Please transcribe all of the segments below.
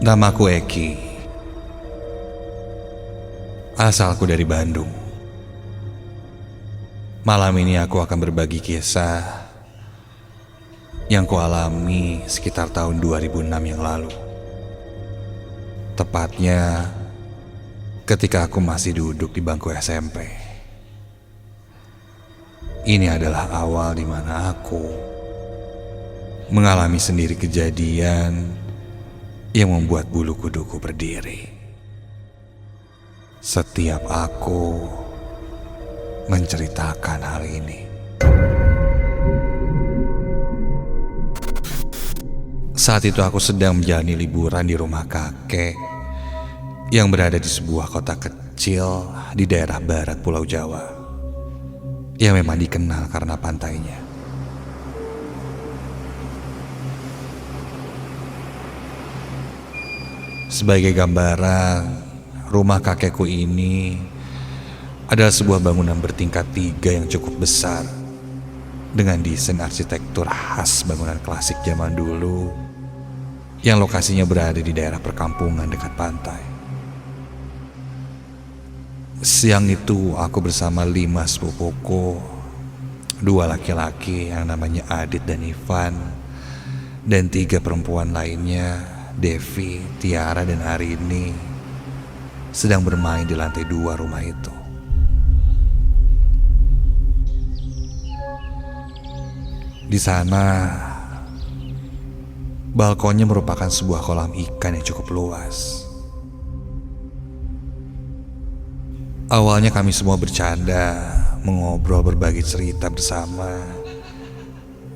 Namaku Eki. Asalku dari Bandung. Malam ini aku akan berbagi kisah yang kualami sekitar tahun 2006 yang lalu. Tepatnya ketika aku masih duduk di bangku SMP. Ini adalah awal di mana aku mengalami sendiri kejadian yang membuat bulu kuduku berdiri. Setiap aku menceritakan hal ini. Saat itu aku sedang menjalani liburan di rumah kakek yang berada di sebuah kota kecil di daerah barat Pulau Jawa, yang memang dikenal karena pantainya. Sebagai gambaran, rumah kakekku ini adalah sebuah bangunan bertingkat 3 yang cukup besar dengan desain arsitektur khas bangunan klasik zaman dulu yang lokasinya berada di daerah perkampungan dekat pantai. Siang itu aku bersama 5 sepupuku, 2 laki-laki yang namanya Adit dan Ivan, dan 3 perempuan lainnya, Devi, Tiara, dan Arini, sedang bermain di lantai 2 rumah itu. Di sana, balkonnya merupakan sebuah kolam ikan yang cukup luas. Awalnya kami semua bercanda, mengobrol, berbagi cerita bersama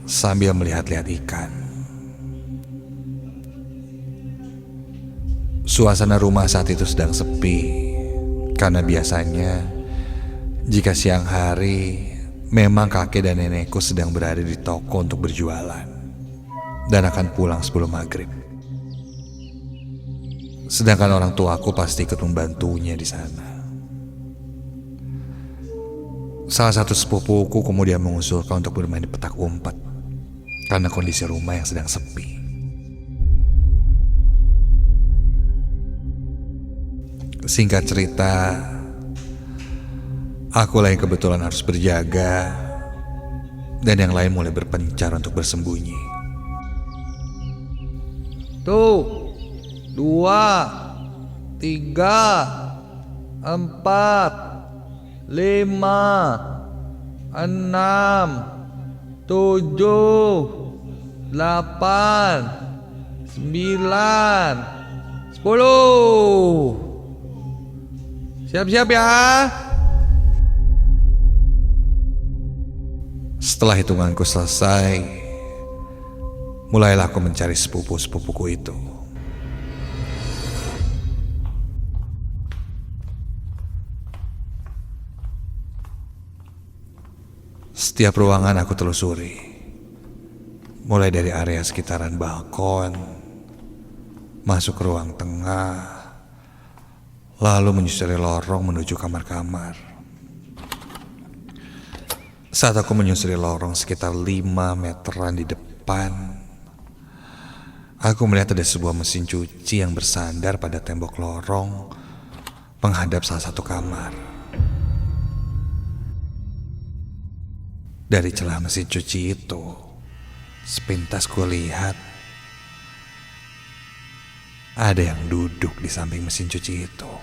sambil melihat-lihat ikan. Suasana rumah saat itu sedang sepi, karena biasanya jika siang hari memang kakek dan nenekku sedang berada di toko untuk berjualan dan akan pulang sebelum maghrib. Sedangkan orang tuaku pasti ikut membantunya di sana. Salah satu sepupuku kemudian mengusulkan untuk bermain di petak umpet karena kondisi rumah yang sedang sepi. Singkat cerita, akulah yang kebetulan harus berjaga dan yang lain mulai berpencar untuk bersembunyi. Tuh, 2, 3, 4, 5, 6, 7, 8, 9, 10. Siap-siap ya. Setelah hitunganku selesai, mulailah aku mencari sepupu-sepupuku itu. Setiap ruangan aku telusuri, mulai dari area sekitaran balkon, masuk ke ruang tengah, lalu menyusuri lorong menuju kamar-kamar. Saat aku menyusuri lorong sekitar 5 meteran di depan, aku melihat ada sebuah mesin cuci yang bersandar pada tembok lorong menghadap salah satu kamar. Dari celah mesin cuci itu, sepintas kulihat ada yang duduk di samping mesin cuci itu.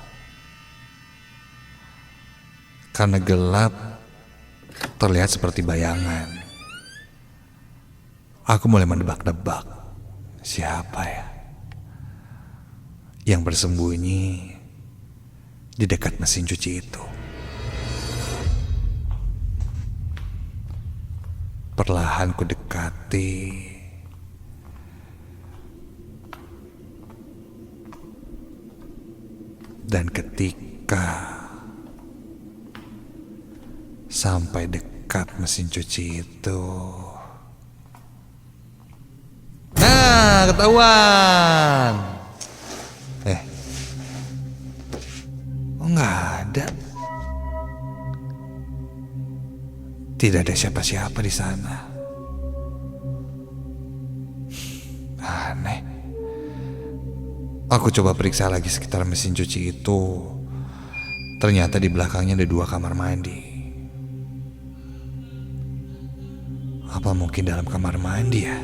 Karena gelap, terlihat seperti bayangan. Aku mulai menebak-nebak, siapa ya yang bersembunyi di dekat mesin cuci itu. Perlahan ku dekati, dan ketika sampai dekat mesin cuci itu, Nah, ketahuan. Oh, nggak ada. Tidak ada siapa-siapa di sana. Aneh. Aku coba periksa lagi sekitar mesin cuci itu. Ternyata di belakangnya ada 2 kamar mandi. Apa mungkin dalam kamar mandi ya?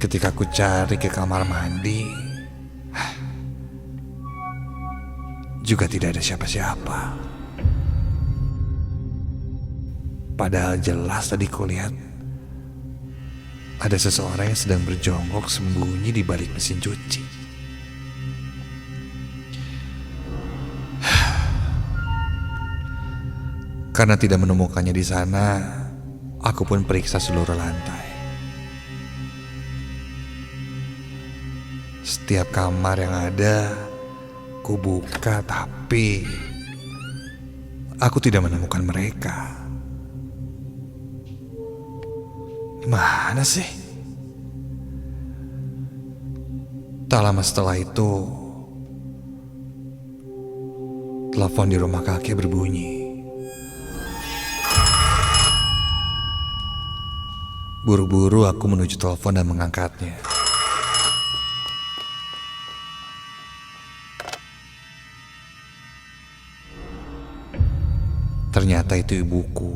Ketika aku cari ke kamar mandi, juga tidak ada siapa-siapa. Padahal jelas tadi kulihat ada seseorang yang sedang berjongkok sembunyi di balik mesin cuci. Karena tidak menemukannya di sana, aku pun periksa seluruh lantai. Setiap kamar yang ada, ku buka, tapi aku tidak menemukan mereka. Mana sih? Tak lama setelah itu, telepon di rumah kakek berbunyi. Buru-buru aku menuju telepon dan mengangkatnya. Ternyata itu ibuku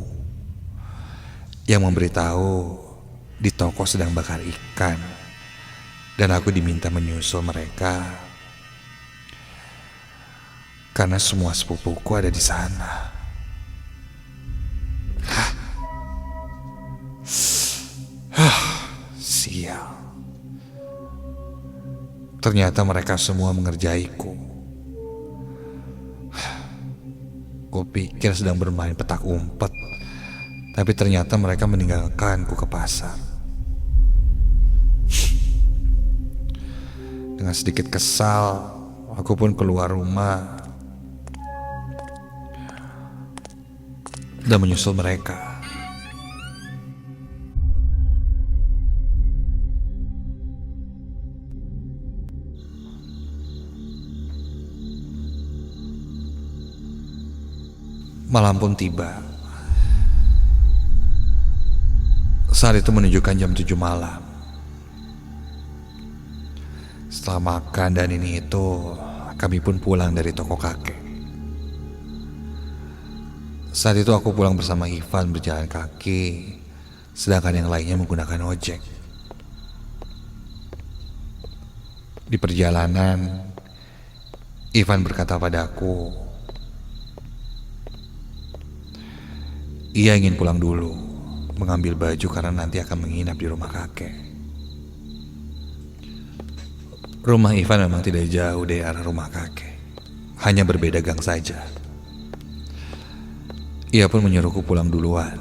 yang memberitahu di toko sedang bakar ikan, dan aku diminta menyusul mereka karena semua sepupuku ada di sana. Sial. Ternyata mereka semua mengerjaiku. Ku pikir sedang bermain petak umpet, tapi ternyata mereka meninggalkanku ke pasar. Dengan sedikit kesal, aku pun keluar rumah dan menyusul mereka. Malam pun tiba. Saat itu menunjukkan jam 7 malam. Setelah makan dan ini itu, kami pun pulang dari toko kakek. Saat itu aku pulang bersama Ivan berjalan kaki, sedangkan yang lainnya menggunakan ojek. Di perjalanan, Ivan berkata padaku, ia ingin pulang dulu, mengambil baju karena nanti akan menginap di rumah kakek. Rumah Ivan memang tidak jauh dari arah rumah kakek, hanya berbeda gang saja. Ia pun menyuruhku pulang duluan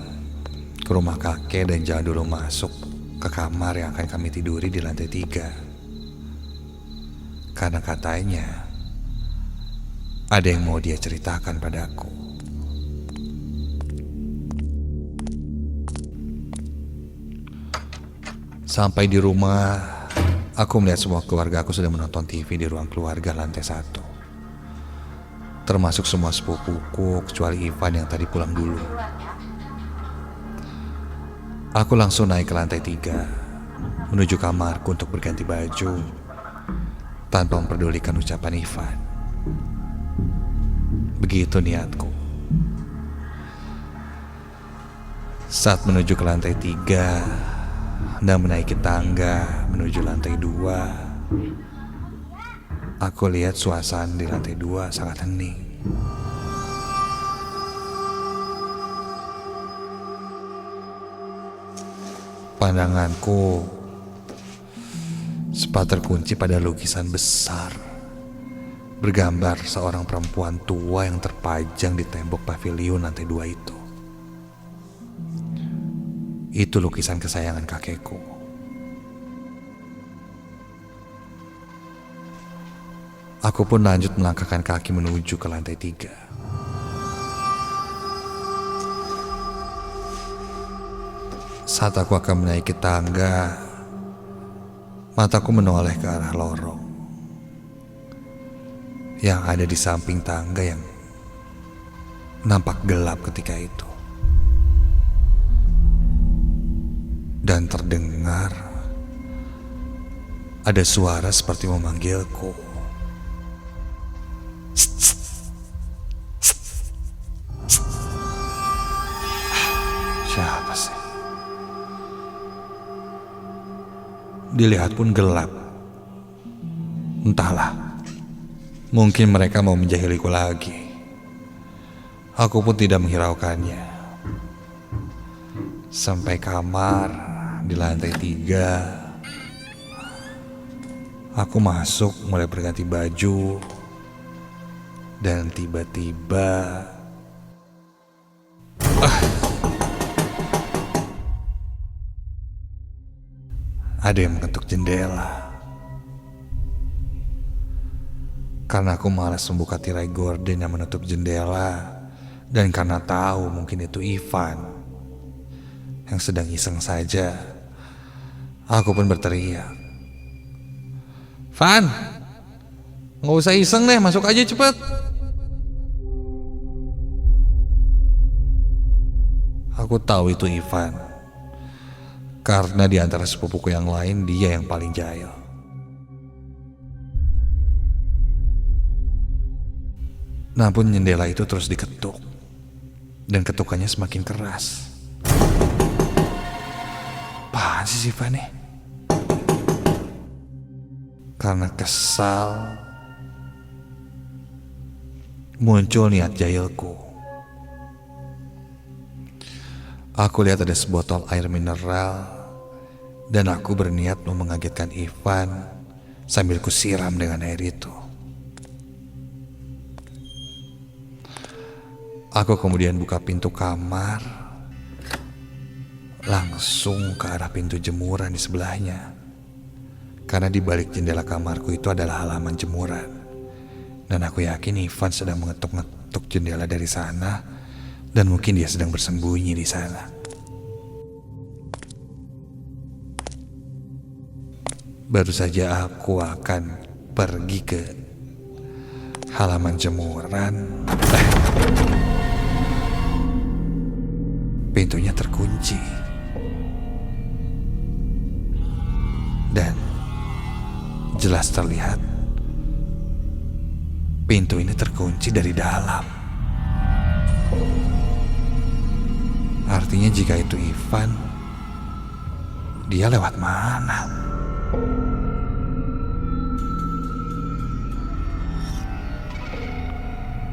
ke rumah kakek dan jangan dulu masuk ke kamar yang akan kami tiduri di lantai 3. Karena katanya ada yang mau dia ceritakan padaku. Sampai di rumah, aku melihat semua keluarga aku sedang menonton TV di ruang keluarga lantai 1. Termasuk semua sepupuku kecuali Ivan yang tadi pulang dulu. Aku langsung naik ke lantai 3, menuju kamarku untuk berganti baju, tanpa memperdulikan ucapan Ivan. Begitu niatku. Saat menuju ke lantai 3 dan menaiki tangga menuju lantai 2, aku lihat suasana di lantai 2 sangat hening. Pandanganku sempat terkunci pada lukisan besar bergambar seorang perempuan tua yang terpajang di tembok pavilion lantai 2 itu. Itu lukisan kesayangan kakekku. Aku pun lanjut melangkahkan kaki menuju ke lantai 3. Saat aku akan menaiki tangga, mataku menoleh ke arah lorong yang ada di samping tangga yang nampak gelap ketika itu. Dan terdengar Ada suara seperti memanggilku. Siapa sih? Dilihat pun gelap. Entahlah, mungkin mereka mau menjahiliku lagi. Aku pun tidak menghiraukannya. Sampai kamar di lantai 3. Aku masuk mulai berganti baju. Dan tiba-tiba ada yang mengetuk jendela. Karena aku malas membuka tirai gorden yang menutup jendela, dan karena tahu mungkin itu Ivan yang sedang iseng saja, aku pun berteriak, "Van, nggak usah iseng deh, masuk aja cepet." Aku tahu itu Ivan, karena di antara sepupuku yang lain dia yang paling jahil. Namun jendela itu terus diketuk, dan ketukannya semakin keras. Apaan sih Ivan nih? Karena kesal, muncul niat jahilku. Aku lihat ada sebotol air mineral, dan aku berniat mau mengagetkan Ivan sambil kusiram dengan air itu. Aku kemudian buka pintu kamar, langsung ke arah pintu jemuran di sebelahnya. Karena di balik jendela kamarku itu adalah halaman jemuran. Dan aku yakin Ivan sedang mengetuk-ngetuk jendela dari sana, dan mungkin dia sedang bersembunyi di sana. Baru saja aku akan pergi ke halaman jemuran, pintunya terkunci. Dan jelas terlihat pintu ini terkunci dari dalam. Artinya jika itu Ivan, dia lewat mana?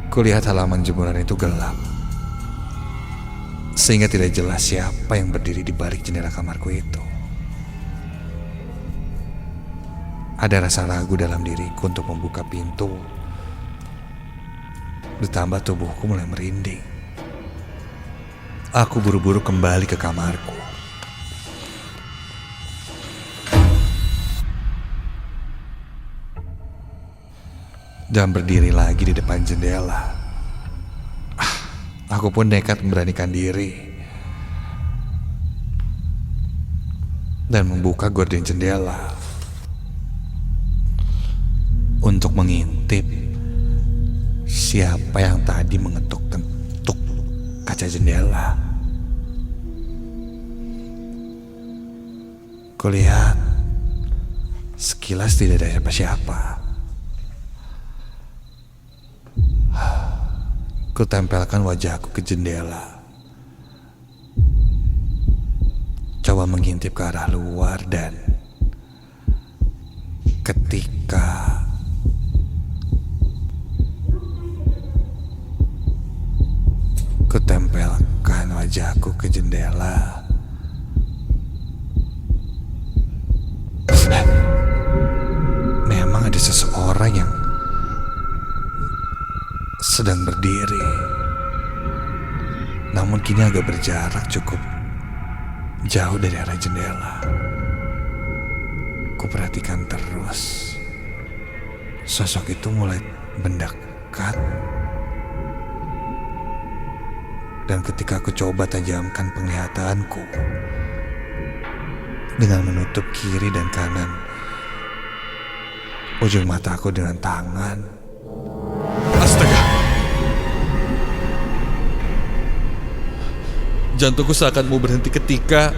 Kulihat halaman jemuran itu gelap, sehingga tidak jelas siapa yang berdiri di balik jendela kamarku itu. Ada rasa ragu dalam diriku untuk membuka pintu. Ditambah tubuhku mulai merinding. Aku buru-buru kembali ke kamarku. Dan berdiri lagi di depan jendela. Aku pun nekat memberanikan diri dan membuka gorden jendela untuk mengintip siapa yang tadi mengetuk-ketuk kaca jendela. Kulihat sekilas tidak ada siapa-siapa. Kutempelkan wajahku ke jendela, coba mengintip ke arah luar, dan ketika kutempelkan wajahku ke jendela, memang ada seseorang yang sedang berdiri, namun kini agak berjarak cukup jauh dari arah jendela. Kuperhatikan terus, sosok itu mulai mendekat, dan ketika aku coba tajamkan penglihatanku dengan menutup kiri dan kanan ujung mataku dengan tangan, astaga! Jantungku seakan mau berhenti ketika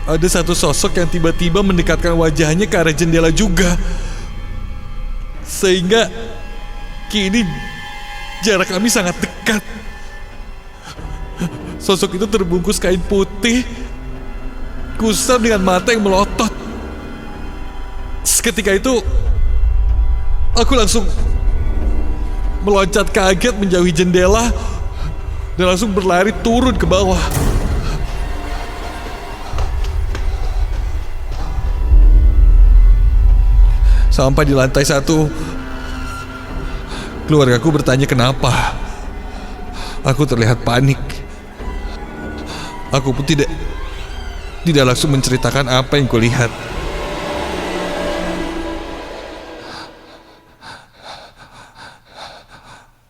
ada satu sosok yang tiba-tiba mendekatkan wajahnya ke arah jendela juga. Sehingga kini jarak kami sangat dekat. Sosok itu terbungkus kain putih, kusam dengan mata yang melotot. Seketika itu, aku langsung meloncat kaget menjauhi jendela dan langsung berlari turun ke bawah. Sampai di lantai 1, keluargaku bertanya kenapa. Aku terlihat panik. Aku pun tidak langsung menceritakan apa yang kulihat.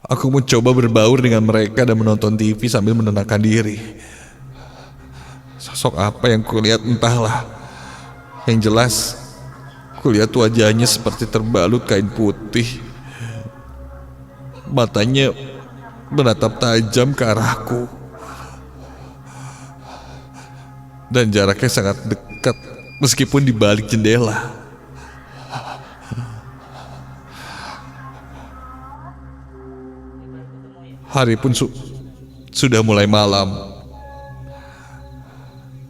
Aku mencoba berbaur dengan mereka dan menonton TV sambil menenangkan diri. Sosok apa yang kulihat entahlah. Yang jelas, kulihat wajahnya seperti terbalut kain putih. Matanya menatap tajam ke arahku. Dan jaraknya sangat dekat meskipun di balik jendela. Hari pun sudah mulai malam.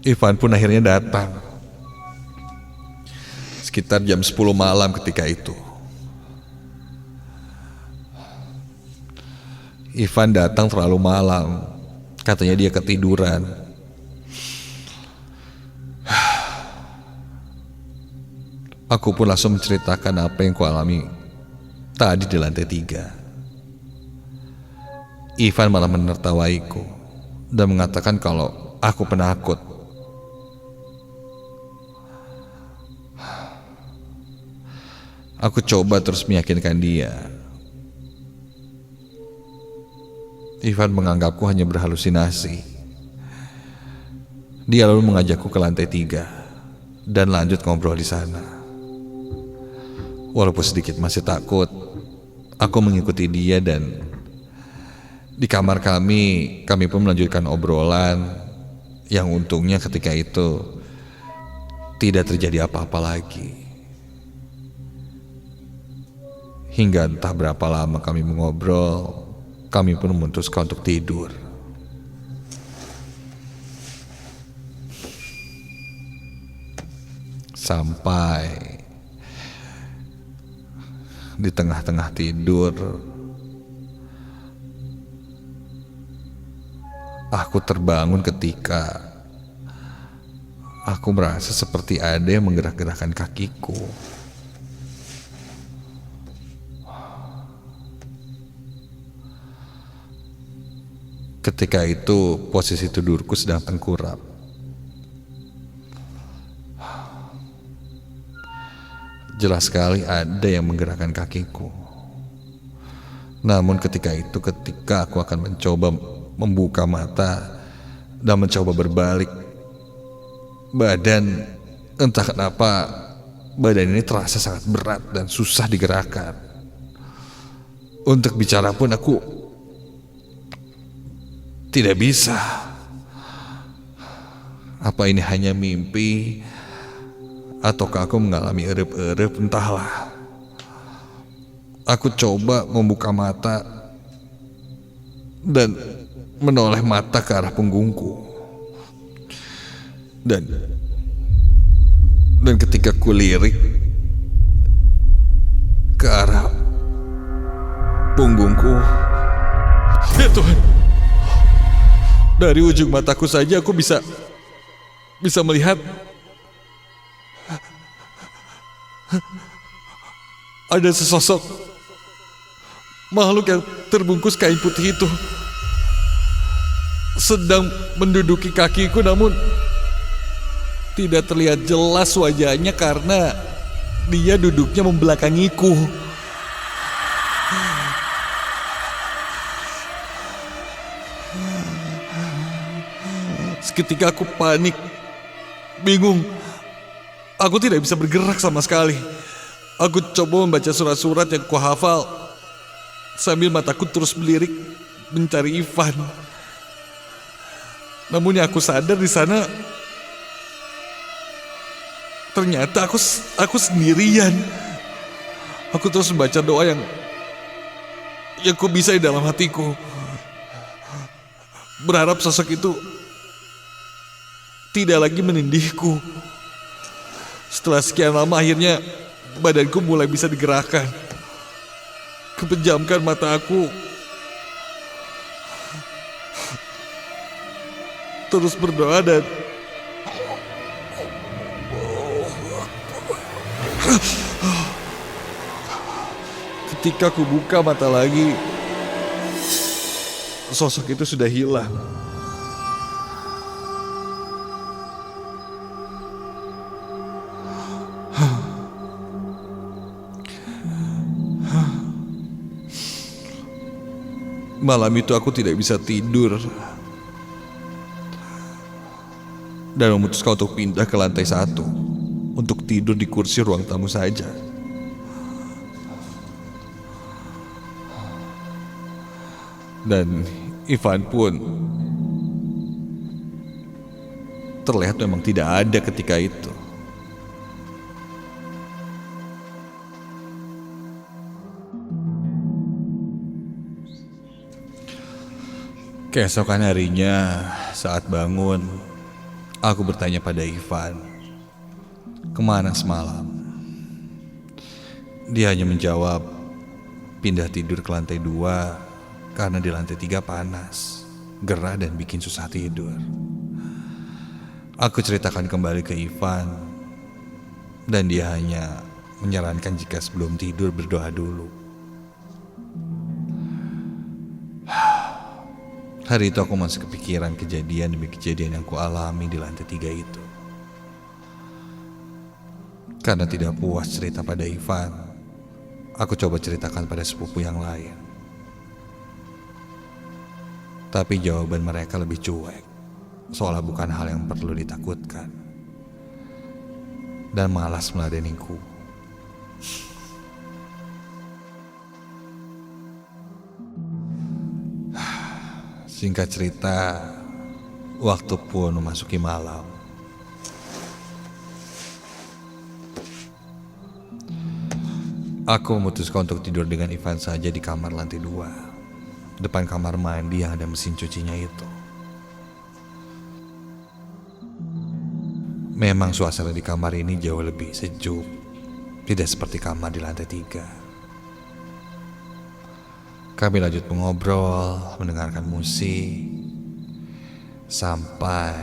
Ivan pun akhirnya datang. Sekitar jam 10 malam ketika itu. Ivan datang terlalu malam. Katanya dia ketiduran. Aku pun langsung menceritakan apa yang kualami tadi di lantai 3. Ivan malah menertawaiku dan mengatakan kalau aku penakut. Aku coba terus meyakinkan dia. Ivan menganggapku hanya berhalusinasi. Dia lalu mengajakku ke lantai 3 dan lanjut ngobrol di sana. Walaupun sedikit masih takut, aku mengikuti dia dan di kamar kami pun melanjutkan obrolan yang untungnya ketika itu tidak terjadi apa-apa lagi. Hingga entah berapa lama kami mengobrol, kami pun memutuskan untuk tidur. Sampai di tengah-tengah tidur, aku terbangun ketika aku merasa seperti ada yang menggerak-gerakkan kakiku. Ketika itu posisi tidurku sedang tengkurap. Jelas sekali ada yang menggerakkan kakiku. Namun ketika aku akan mencoba membuka mata dan mencoba berbalik badan, entah kenapa badan ini terasa sangat berat dan susah digerakkan. Untuk bicara pun aku tidak bisa. Apa ini hanya mimpi? Ataukah aku mengalami erep-erep, entahlah. Aku coba membuka mata dan menoleh mata ke arah punggungku. Dan ketika kulirik ke arah punggungku, ya Tuhan, dari ujung mataku saja aku bisa melihat ada sesosok makhluk yang terbungkus kain putih itu sedang menduduki kakiku, namun tidak terlihat jelas wajahnya karena dia duduknya membelakangiku. Seketika aku panik, bingung. Aku tidak bisa bergerak sama sekali. Aku coba membaca surat-surat yang kuhafal sambil mataku terus melirik mencari Ivan. Namun yang aku sadar di sana ternyata aku sendirian. Aku terus membaca doa yang ku bisa di dalam hatiku. Berharap sosok itu tidak lagi menindihku. Setelah sekian lama akhirnya badanku mulai bisa digerakkan. Kepejamkan mata aku. Terus berdoa dan ketika aku buka mata lagi, sosok itu sudah hilang. Malam itu aku tidak bisa tidur dan memutuskan untuk pindah ke lantai 1 untuk tidur di kursi ruang tamu saja. Dan Ivan pun terlihat memang tidak ada ketika itu. Keesokan harinya saat bangun, aku bertanya pada Ivan, kemana semalam? Dia hanya menjawab, pindah tidur ke lantai 2 karena di lantai 3 panas, gerah dan bikin susah tidur. Aku ceritakan kembali ke Ivan, dan dia hanya menyarankan jika sebelum tidur berdoa dulu. Hari itu aku masih kepikiran kejadian demi kejadian yang kualami di lantai 3 itu. Karena tidak puas cerita pada Ivan, aku coba ceritakan pada sepupu yang lain. Tapi jawaban mereka lebih cuek, seolah bukan hal yang perlu ditakutkan. Dan malas meladeniku. Singkat cerita, waktu pun memasuki malam. Aku memutuskan untuk tidur dengan Ivan saja di kamar lantai 2, depan kamar mandi yang ada mesin cucinya itu. Memang suasana di kamar ini jauh lebih sejuk, tidak seperti kamar di lantai 3. Kami lanjut mengobrol, mendengarkan musik, sampai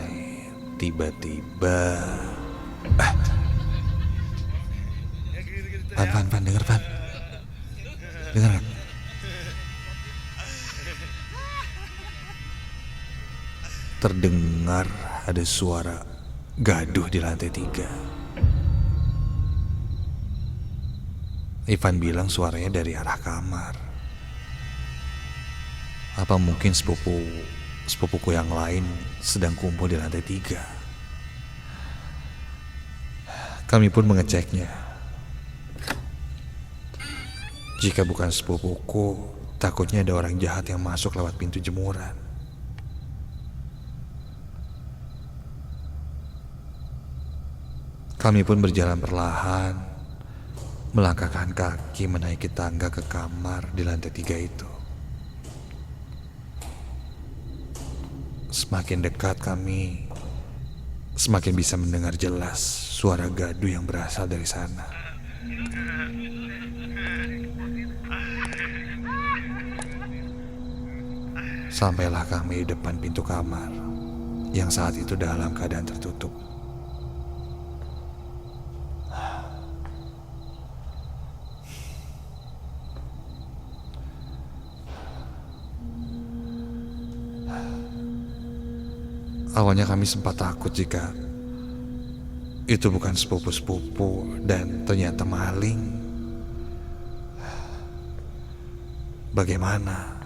tiba-tiba Pan, denger Pan, denger gak? Terdengar ada suara gaduh di lantai 3. Ivan bilang suaranya dari arah kamar. Apa mungkin sepupuku yang lain sedang kumpul di lantai 3? Kami pun mengeceknya. Jika bukan sepupuku, takutnya ada orang jahat yang masuk lewat pintu jemuran. Kami pun berjalan perlahan, melangkahkan kaki menaiki tangga ke kamar di lantai 3 itu. Semakin dekat kami, semakin bisa mendengar jelas suara gaduh yang berasal dari sana. Sampailah kami di depan pintu kamar, yang saat itu dalam keadaan tertutup. Awalnya kami sempat takut jika itu bukan sepupu-sepupu dan ternyata maling. Bagaimana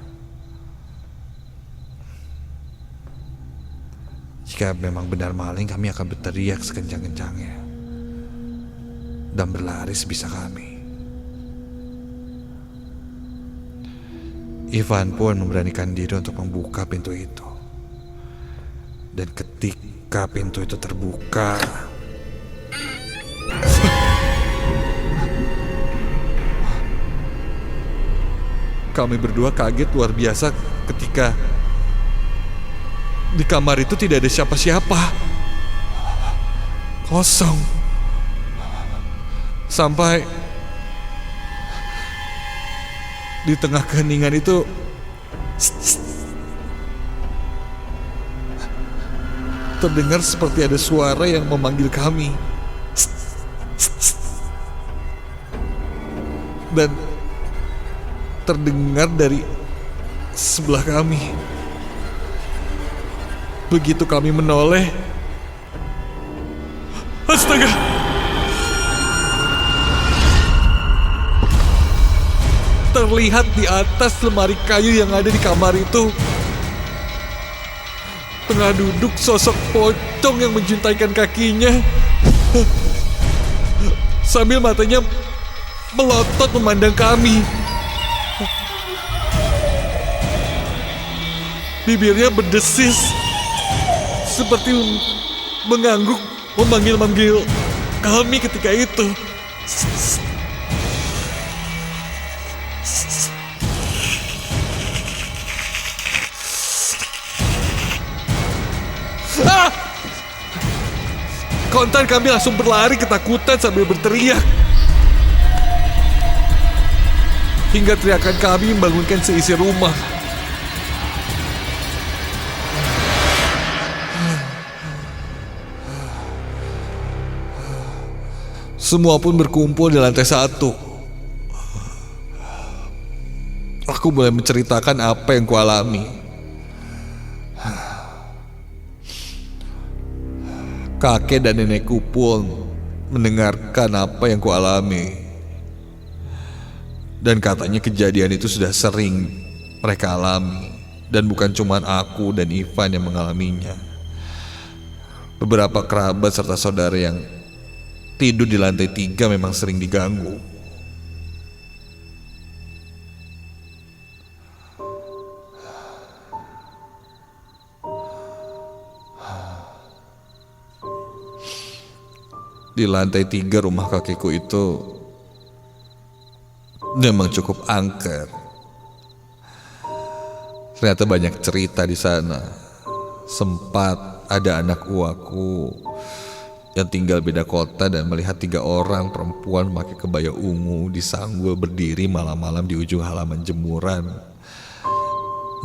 jika memang benar maling? Kami akan berteriak sekencang-kencangnya dan berlari sebisa kami. Ivan pun memberanikan diri untuk membuka pintu itu. Dan ketika pintu itu terbuka, Kami berdua kaget luar biasa ketika di kamar itu tidak ada siapa-siapa. Kosong. Sampai di tengah keheningan itu terdengar seperti ada suara yang memanggil kami. Dan terdengar dari sebelah kami. Begitu kami menoleh, astaga! Terlihat di atas lemari kayu yang ada di kamar itu tengah duduk sosok pocong yang menjuntaikan kakinya sambil matanya melotot memandang kami. Bibirnya berdesis seperti mengangguk memanggil-manggil kami ketika itu. Ah! Kontan kami langsung berlari ketakutan sambil berteriak. Hingga teriakan kami membangunkan seisi rumah. Semua pun berkumpul di lantai 1. Aku mulai menceritakan apa yang kualami. Kakek dan nenekku pun mendengarkan apa yang kualami. Dan katanya kejadian itu sudah sering mereka alami. Dan bukan cuma aku dan Ivan yang mengalaminya. Beberapa kerabat serta saudara yang tidur di lantai 3 memang sering diganggu. Di lantai 3 rumah kakekku itu memang cukup angker. Ternyata banyak cerita di sana. Sempat ada anak uaku yang tinggal beda kota dan melihat 3 orang perempuan pakai kebaya ungu di sanggul berdiri malam-malam di ujung halaman jemuran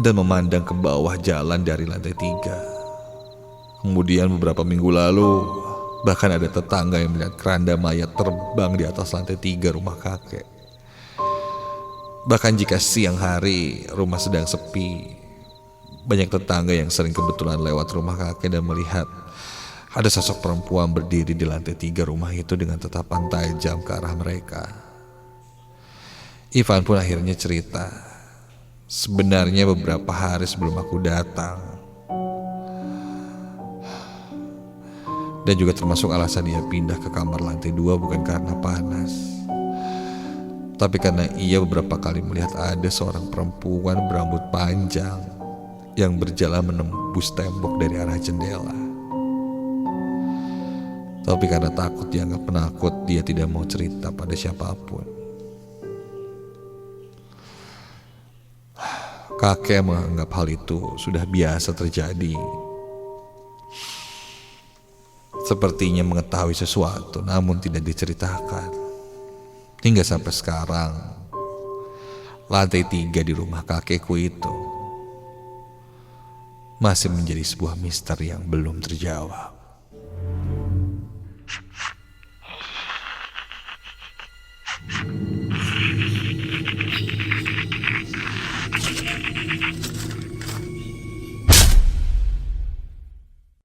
dan memandang ke bawah jalan dari lantai 3. Kemudian beberapa minggu lalu bahkan ada tetangga yang melihat keranda mayat terbang di atas lantai 3 rumah kakek. Bahkan jika siang hari rumah sedang sepi, banyak tetangga yang sering kebetulan lewat rumah kakek dan melihat ada sosok perempuan berdiri di lantai 3 rumah itu dengan tatapan tajam ke arah mereka. Ivan pun akhirnya cerita, sebenarnya beberapa hari sebelum aku datang, dan juga termasuk alasan dia pindah ke kamar lantai 2 bukan karena panas, tapi karena ia beberapa kali melihat ada seorang perempuan berambut panjang yang berjalan menembus tembok dari arah jendela. Tapi karena takut dianggap penakut, dia tidak mau cerita pada siapapun. Kakek menganggap hal itu sudah biasa terjadi. Sepertinya mengetahui sesuatu namun tidak diceritakan. Hingga sampai sekarang lantai 3 di rumah kakekku itu masih menjadi sebuah misteri yang belum terjawab.